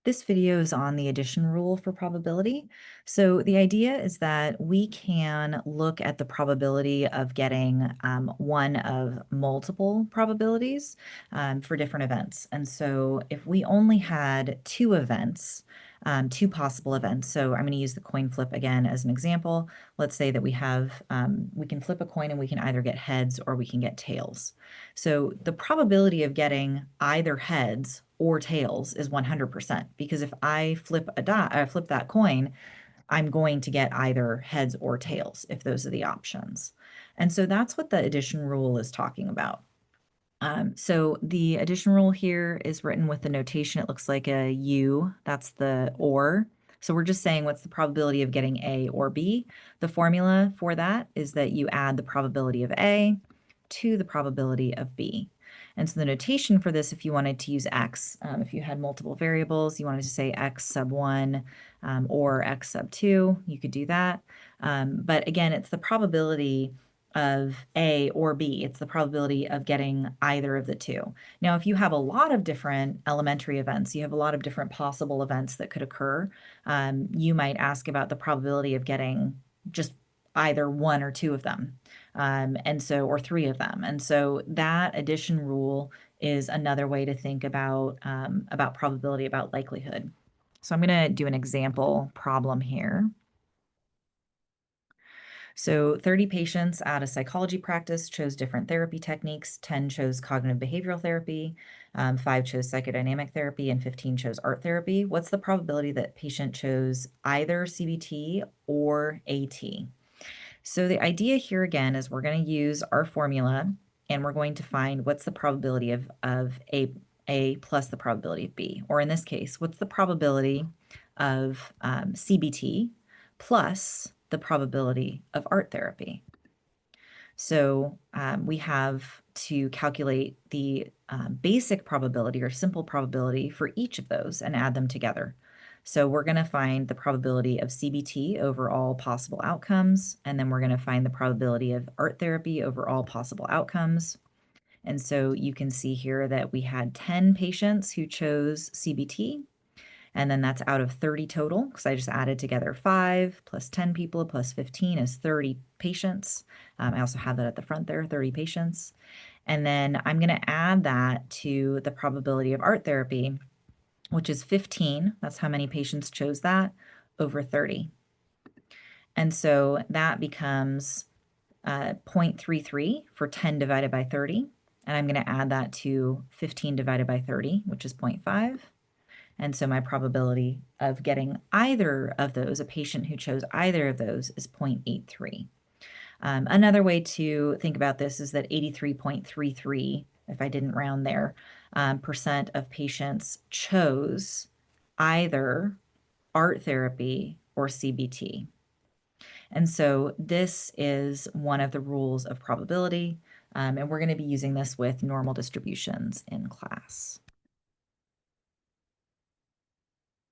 This video is on the addition rule for probability. So the idea is that we can look at the probability of getting one of multiple probabilities for different events. And so if we only had two events, two possible events. So I'm going to use the coin flip again as an example. Let's say that we can flip a coin and we can either get heads or we can get tails. So the probability of getting either heads or tails is 100% because if I flip that coin, I'm going to get either heads or tails if those are the options. And so that's what the addition rule is talking about. So the addition rule here is written with the notation. It looks like a U, that's the or. So we're just saying what's the probability of getting A or B. The formula for that is that you add the probability of A to the probability of B. And so the notation for this, if you wanted to use X, if you had multiple variables, you wanted to say X sub 1 or X sub 2, you could do that. But again, it's the probability of A or B. It's the probability of getting either of the two. Now, if you have a lot of different elementary events, you have a lot of different possible events that could occur, you might ask about the probability of getting just either one or two of them. Or three of them. And so that addition rule is another way to think about probability, about likelihood. So I'm going to do an example problem here. So 30 patients at a psychology practice chose different therapy techniques. 10 chose cognitive behavioral therapy, 5 chose psychodynamic therapy, and 15 chose art therapy. What's the probability that patient chose either CBT or AT? So the idea here again is we're going to use our formula and we're going to find what's the probability of A plus the probability of B. Or in this case, what's the probability of CBT plus the probability of art therapy. So we have to calculate the basic probability or simple probability for each of those and add them together. So we're going to find the probability of CBT over all possible outcomes, and then we're going to find the probability of art therapy over all possible outcomes. And so you can see here that we had 10 patients who chose CBT, and then that's out of 30 total, because I just added together 5 plus 10 people plus 15 is 30 patients. I also have that at the front there, 30 patients. And then I'm going to add that to the probability of art therapy, which is 15. That's how many patients chose that over 30. And so that becomes 0.33 for 10 divided by 30. And I'm going to add that to 15 divided by 30, which is 0.5. And so my probability of getting either of those, a patient who chose either of those, is 0.83. Another way to think about this is that 83.33, if I didn't round there, percent of patients chose either art therapy or CBT. And so this is one of the rules of probability, and we're going to be using this with normal distributions in class.